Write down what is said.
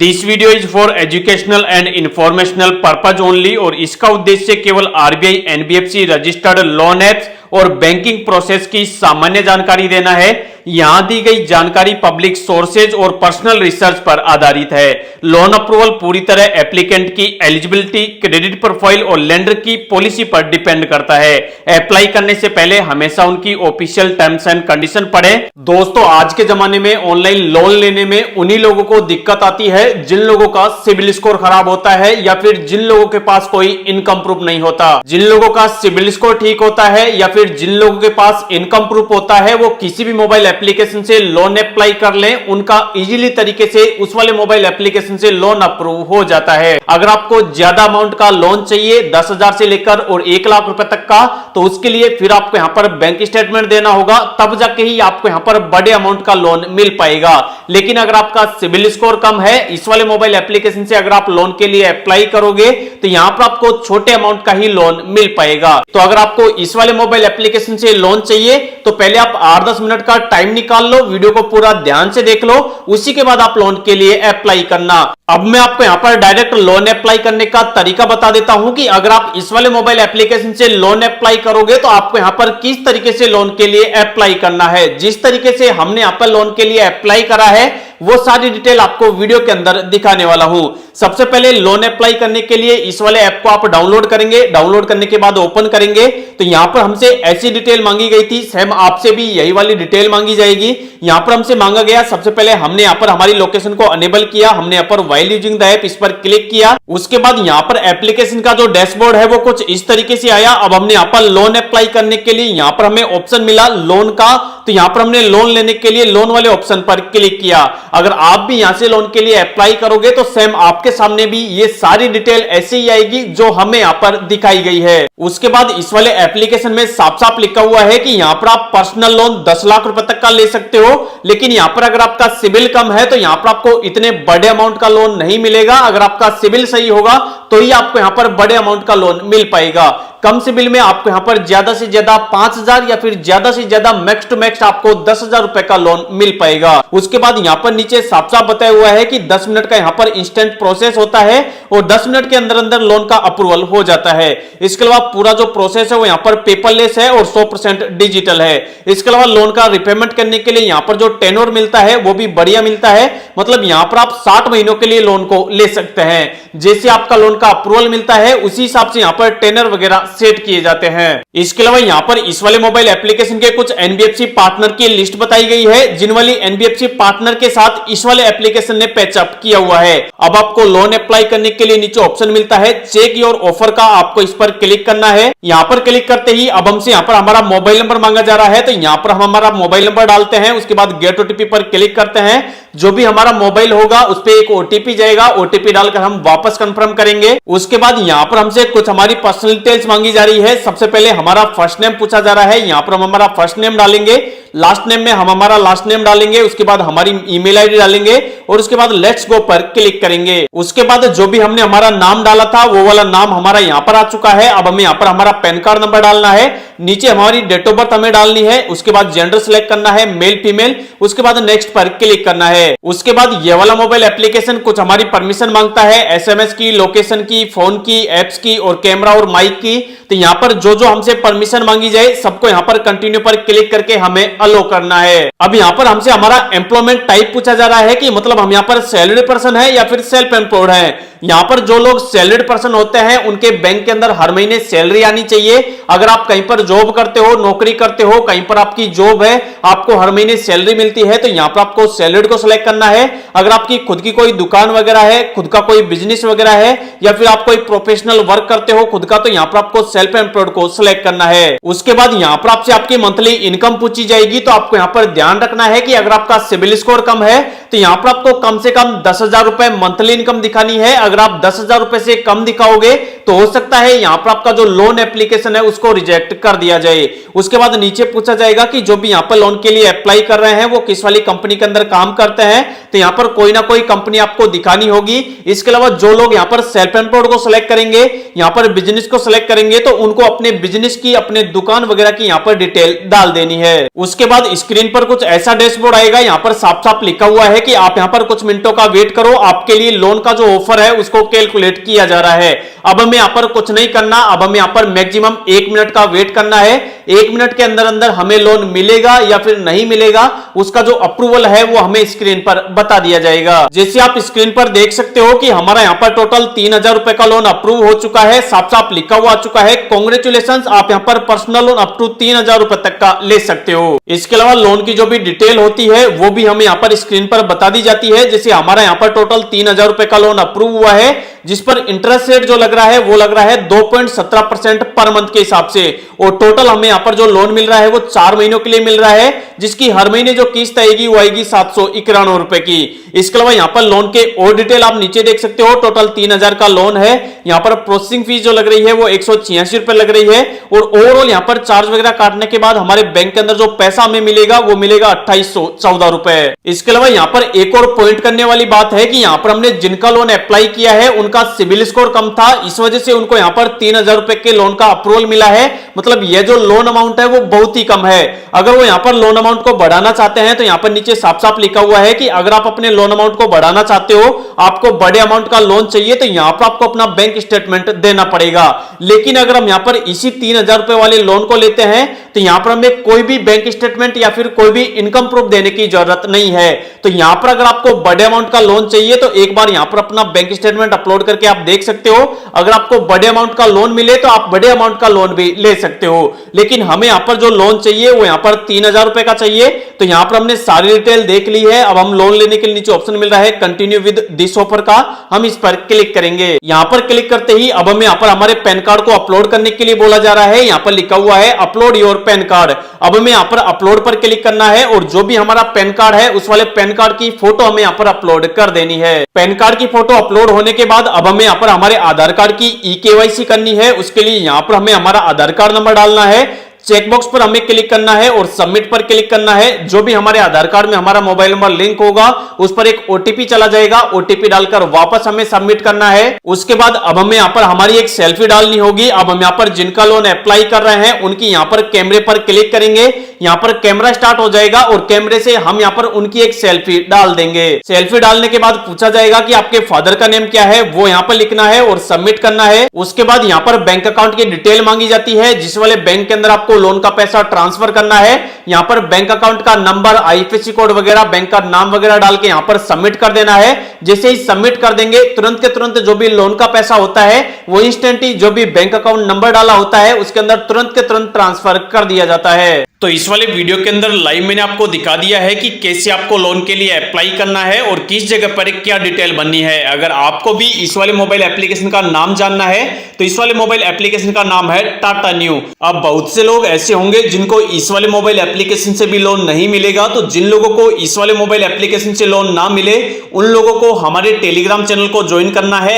This video is for educational and informational purpose only और इसका उद्देश्य केवल RBI NBFC registered loan apps और बैंकिंग प्रोसेस की सामान्य जानकारी देना है। यहां दी गई जानकारी पब्लिक सोर्सेज और पर्सनल रिसर्च पर आधारित है। लोन अप्रूवल पूरी तरह एप्लीकेंट की एलिजिबिलिटी, क्रेडिट प्रोफाइल और लेंडर की पॉलिसी पर डिपेंड करता है। अप्लाई करने से पहले हमेशा उनकी ऑफिशियल टर्म्स एंड कंडीशन पढ़ें। दोस्तों, आज के जमाने में ऑनलाइन लोन लेने में उन्हीं लोगों को दिक्कत आती है जिन लोगों का सिबिल स्कोर खराब होता है या फिर जिन लोगों के पास कोई इनकम प्रूफ नहीं होता। जिन लोगों का सिबिल स्कोर ठीक होता है या फिर जिन लोगों के पास इनकम प्रूफ होता है वो किसी भी मोबाइल एप्लीकेशन से लोन अप्लाई कर लें, उनका इजीली तरीके से उस वाले मोबाइल एप्लीकेशन से लोन अप्रूव हो जाता है। अगर आपको ज्यादा अमाउंट का लोन चाहिए 10,000 से लेकर और 1 लाख रुपए तक का, तो उसके लिए फिर आपको यहां पर बैंक स्टेटमेंट देना होगा, तब जाके ही आपको यहां पर बड़े अमाउंट का लोन मिल पाएगा। लेकिन अगर आपका सिबिल स्कोर कम है, इस वाले मोबाइल एप्लीकेशन से अगर आप लोन के लिए अप्लाई करोगे तो यहां पर आपको छोटे अमाउंट का ही लोन मिल पाएगा। तो अगर आपको इस वाले मोबाइल एप्लीकेशन से लोन चाहिए तो पहले आप 8-10 मिनट का टाइम निकाल लो, वीडियो को पूरा ध्यान से देख लो, उसी के बाद आप लोन के लिए अप्लाई करना। अब मैं आपको यहां पर डायरेक्ट लोन अप्लाई करने का तरीका बता देता हूं कि अगर आप इस वाले मोबाइल एप्लीकेशन से लोन अप्लाई करोगे तो आपको यहां पर किस तरीके से लोन के लिए अप्लाई करना है। जिस तरीके से हमने यहां पर लोन के लिए अप्लाई करा है वो सारी डिटेल आपको वीडियो के अंदर दिखाने वाला हूं। सबसे पहले लोन अप्लाई करने के लिए इस वाले ऐप को आप डाउनलोड करेंगे। डाउनलोड करने के बाद ओपन करेंगे तो यहां पर हमसे ऐसी डिटेल मांगी गई थी, सेम आपसे भी यही वाली डिटेल मांगी जाएगी। यहां पर हमसे मांगा गया, सबसे पहले हमने यहां पर हमारी लोकेशन को अनेबल किया, हमने यहां पर व्हाइल यूजिंग द ऐप इस पर क्लिक किया। उसके बाद यहां पर एप्लीकेशन का जो डैशबोर्ड है वो कुछ इस तरीके से आया। अब हमने यहां पर लोन अप्लाई करने के लिए यहां पर हमें ऑप्शन मिला लोन का, तो यहां पर हमने लोन लेने के लिए लोन वाले ऑप्शन पर क्लिक किया। अगर आप भी यहां से लोन के लिए अप्लाई करोगे तो सेम आपके सामने भी ये सारी डिटेल ऐसे ही आएगी जो हमें यहां पर दिखाई गई है। उसके बाद इस वाले एप्लीकेशन में साफ साफ लिखा हुआ है कि यहां पर आप पर्सनल लोन 10 लाख रुपए तक का ले सकते हो, लेकिन यहां पर अगर आपका सिबिल कम है तो यहां पर आपको इतने बड़े अमाउंट का लोन नहीं मिलेगा। अगर आपका सिबिल सही होगा तो ही आपको यहां पर बड़े अमाउंट का लोन मिल पाएगा। कम सिबिल में आपको यहां पर ज्यादा से ज्यादा 5,000 या फिर ज्यादा से ज्यादा मैक्स टू मैक्स आपको 10,000 रुपए का लोन मिल पाएगा। उसके बाद यहां पर नीचे साफ साफ बताया हुआ है कि 10 मिनट का यहां पर इंस्टेंट प्रोसेस होता है और 10 मिनट के अंदर अंदर लोन का अप्रूवल हो जाता है। इसके अलावा पूरा जो प्रोसेस है वो यहां पर पेपरलेस है और 100% डिजिटल है। इसके अलावा लोन का रिपेमेंट करने के लिए यहां पर जो टेन्योर मिलता है वो भी बढ़िया मिलता है, मतलब यहां पर आप 60 महीनों के लिए लोन को ले सकते हैं। जैसे आपका लोन का अप्रूवल मिलता है उसी हिसाब से यहां पर टेन्योर वगैरह सेट किए जाते हैं। इसके अलावा यहां पर इस वाले मोबाइल एप्लीकेशन के कुछ एनबीएफसी पार्टनर की लिस्ट बताई गई है, जिन वाली एनबीएफसी पार्टनर के साथ इस वाले एप्लीकेशन ने पैचअप किया हुआ है। अब आपको लोन अप्लाई करने के लिए नीचे ऑप्शन मिलता है चेक योर ऑफर का, आपको इस पर क्लिक करना है। यहां पर क्लिक करते ही अब हमसे यहां पर हमारा मोबाइल नंबर मांगा जा रहा है, तो यहां पर हम हमारा मोबाइल नंबर डालते हैं। उसके बाद गेट ओटीपी पर क्लिक करते हैं। जो भी हमारा मोबाइल होगा उस पर एक ओटीपी जाएगा, ओटीपी डालकर हम वापस कंफर्म करेंगे। उसके बाद यहां पर हमसे कुछ हमारी पर्सनल डिटेल्स मांगी जा रही है। सबसे पहले हमारा फर्स्ट नेम पूछा जा रहा है, यहां पर हम हमारा फर्स्ट नेम डालेंगे। लास्ट नेम में हम हमारा लास्ट नेम डालेंगे। उसके बाद हमारी ईमेल आईडी डालेंगे और उसके बाद लेट्स गो पर क्लिक करेंगे। उसके बाद जो भी हमने हमारा नाम डाला था वो वाला नाम हमारा यहां पर आ चुका है। अब हमें यहां पर हमारा पैन कार्ड नंबर डालना है, नीचे हमारी डेट ऑफ बर्थ हमें डालनी है। उसके बाद जेंडर सिलेक्ट करना है, मेल फीमेल। उसके बाद नेक्स्ट पर क्लिक करना है। उसके बाद ये वाला मोबाइल एप्लीकेशन कुछ हमारी परमिशन मांगता है, एसएमएस की, लोकेशन की, फोन की, एप्स की और कैमरा और माइक की। तो यहां पर जो जो हमसे परमिशन मांगी जाए सबको यहां पर कंटिन्यू पर क्लिक करके हमें अलो करना है। अब यहां पर हमसे हमारा एम्प्लॉयमेंट टाइप पूछा जा रहा है कि मतलब हम यहां पर सैलरीड पर्सन है या फिर सेल्फ एम्प्लॉयड है। यहां पर जो लोग सैलरीड पर्सन होते हैं उनके बैंक के अंदर हर महीने सैलरी आनी चाहिए। अगर आप कहीं पर जॉब करते हो, नौकरी करते हो, कहीं पर आपकी जॉब है, आपको हर महीने सैलरी मिलती है, तो यहां पर आपको सैलरीड को सिलेक्ट करना है। अगर आपकी खुद की कोई दुकान वगैरह है, खुद का कोई बिजनेस वगैरह है या फिर आप कोई प्रोफेशनल वर्क करते हो खुद का, तो यहां पर आपको सेल्फ एम्प्लॉयड को सिलेक्ट करना है। उसके बाद यहां पर आपसे आपकी मंथली इनकम पूछी जाएगी, तो आपको यहां पर ध्यान रखना है कि अगर आपका सिबिल स्कोर कम है तो यहां पर आपको कम से कम 10,000 रुपए मंथली इनकम दिखानी है। अगर आप 10,000 रुपए से कम दिखाओगे तो हो सकता है यहां पर आपका जो लोन एप्लीकेशन है उसको रिजेक्ट कर दिया जाए। उसके बाद नीचे पूछा जाएगा कि जो भी यहां पर लोन के लिए अप्लाई कर रहे हैं वो किस वाली कंपनी के अंदर काम करते हैं, तो यहाँ पर कोई ना कोई कंपनी आपको दिखानी होगी। इसके अलावा जो लोग यहाँ पर सेल्फ एम्प्लॉयड को सिलेक्ट करेंगे, यहाँ पर बिजनेस को सिलेक्ट करेंगे, तो उनको अपने बिजनेस की, अपने दुकान वगैरह की यहाँ पर डिटेल डाल देनी है। उसके बाद स्क्रीन पर कुछ ऐसा डैशबोर्ड आएगा, यहाँ पर साफ साफ लिखा हुआ है कि आप यहाँ पर कुछ मिनटों का वेट करो, आपके लिए लोन का जो ऑफर है उसको कैलकुलेट किया जा रहा है। अब हमें यहाँ पर कुछ नहीं करना, अब हमें यहाँ पर मैक्सिमम 1 मिनट का वेट करना है। 1 मिनट के अंदर अंदर हमें लोन मिलेगा या फिर नहीं मिलेगा, उसका जो अप्रूवल है वो हमें स्क्रीन पर बता दिया जाएगा। जैसे आप स्क्रीन पर देख सकते हो कि हमारा यहाँ पर टोटल 3000 रुपए का लोन अप्रूव हो चुका है, साफ साफ लिखा हुआ आ चुका है, कांग्रेचुलेशंस, आप यहाँ पर पर्सनल लोन अप टू 3000 रुपए तक का ले सकते हो। इसके अलावा लोन की जो भी डिटेल होती है वो भी हमें यहाँ पर स्क्रीन पर बता दी जाती है। जैसे हमारा यहाँ पर टोटल 3000 रुपए का लोन अप्रूव हुआ है, जिस पर इंटरेस्ट रेट जो लग रहा है वो लग रहा है 2.17% पर मंथ के हिसाब से, और टोटल हमें यहाँ पर जो लोन मिल रहा है वो 4 महीनों के लिए मिल रहा है, जिसकी हर महीने जो किस्त आएगी वो आएगी 791 रुपए की। इसके अलावा यहाँ पर लोन के और डिटेल आप नीचे देख सकते हो, टोटल 3000 का लोन है। यहाँ पर प्रोसेसिंग फीस जो लग रही है वो 186 रुपए लग रही है, और ओवरऑल यहाँ पर चार्ज वगैरह काटने के बाद हमारे बैंक के अंदर जो पैसा हमें मिलेगा वो मिलेगा 2814 रुपए। इसके अलावा यहाँ पर एक और पॉइंट करने वाली बात है कि यहाँ पर हमने जिनका लोन अप्लाई किया है उनका सिविल स्कोर कम था, इस वजह से उनको यहाँ पर 3000 रुपए के लोन का अप्रूवल मिला है। मतलब ये जो लोन अमाउंट है वो बहुत ही कम है। अगर वो यहाँ पर लोन अमाउंट को बढ़ाना चाहते हैं तो यहाँ पर नीचे साफ साफ लिखा हुआ है कि अगर आप अपने लोन अमाउंट को बढ़ाना चाहते हो, आपको बड़े अमाउंट का लोन चाहिए, तो यहाँ पर आपको अपना बैंक स्टेटमेंट देना पड़ेगा। लेकिन अगर हम यहाँ पर इसी 3000 रुपए वाले लोन को लेते हैं तो यहाँ पर हमें कोई भी बैंक स्टेटमेंट या फिर कोई भी इनकम प्रूफ देने की जरूरत नहीं है। तो यहाँ पर अगर आपको बड़े अमाउंट का लोन चाहिए तो एक बार यहाँ पर अपना बैंक स्टेटमेंट अपलोड करके आप देख सकते हो। अगर आपको बड़े अमाउंट का लोन मिले तो आप बड़े अमाउंट का लोन भी ले सकते हो। लेकिन हमें यहाँ पर जो लोन चाहिए वो यहाँ पर 3000 रुपए का चाहिए। तो यहाँ पर हमने सारी डिटेल देख ली है। अब हम लोन लेने के लिए नीचे ऑप्शन मिल रहा है कंटिन्यू विद दिस ऑफर का, हम इस पर क्लिक करेंगे। यहाँ पर क्लिक करते ही अब हमें यहाँ पर हमारे पैन कार्ड को अपलोड करने के लिए बोला जा रहा है। यहाँ पर लिखा हुआ है अपलोड योर पैन कार्ड। अब हमें यहाँ पर अपलोड पर क्लिक करना है, और जो भी हमारा पैन कार्ड है उस वाले पैन कार्ड की फोटो हमें यहाँ पर अपलोड कर देनी है। पैन कार्ड की फोटो अपलोड होने के बाद अब हमें यहाँ पर हमारे आधार कार्ड की ई-केवाईसी करनी है। उसके लिए यहाँ पर हमें हमारा आधार कार्ड नंबर डालना है, चेकबॉक्स पर हमें क्लिक करना है और सबमिट पर क्लिक करना है। जो भी हमारे आधार कार्ड में हमारा मोबाइल नंबर लिंक होगा उस पर एक ओटीपी चला जाएगा, ओटीपी डालकर वापस हमें सबमिट करना है। उसके बाद अब हमें यहाँ पर हमारी एक सेल्फी डालनी होगी। अब हम यहाँ पर जिनका लोन अप्लाई कर रहे हैं उनकी यहाँ पर कैमरे पर क्लिक करेंगे, यहाँ पर कैमरा स्टार्ट हो जाएगा और कैमरे से हम यहाँ पर उनकी एक सेल्फी डाल देंगे। सेल्फी डालने के बाद पूछा जाएगा कि आपके फादर का नेम क्या है, वो यहाँ पर लिखना है और सबमिट करना है। उसके बाद यहाँ पर बैंक अकाउंट की डिटेल मांगी जाती है, जिस वाले बैंक के अंदर आपको लोन का पैसा ट्रांसफर करना है। यहाँ पर बैंक अकाउंट का नंबर, आईएफएससी कोड वगैरह, बैंक का नाम वगैरह डाल के यहाँ पर सबमिट कर देना है। जैसे ही सबमिट कर देंगे तुरंत के तुरंत जो भी लोन का पैसा होता है वो इंस्टेंटली जो भी बैंक अकाउंट नंबर डाला होता है उसके अंदर तुरंत के तुरंत ट्रांसफर कर दिया जाता है। तो इस वाले वीडियो के अंदर लाइव मैंने आपको दिखा दिया है कि कैसे आपको लोन के लिए अप्लाई करना है और किस जगह पर क्या डिटेल बननी है। अगर आपको भी इस वाले मोबाइल एप्लीकेशन का नाम जानना है तो इस वाले मोबाइल एप्लीकेशन का नाम है टाटा न्यू। अब बहुत से लोग ऐसे होंगे जिनको इस वाले मोबाइल एप्लीकेशन से भी लोन नहीं मिलेगा, तो जिन लोगों को इस वाले मोबाइल एप्लीकेशन से लोन ना मिले उन लोगों को हमारे टेलीग्राम चैनल को ज्वाइन करना है।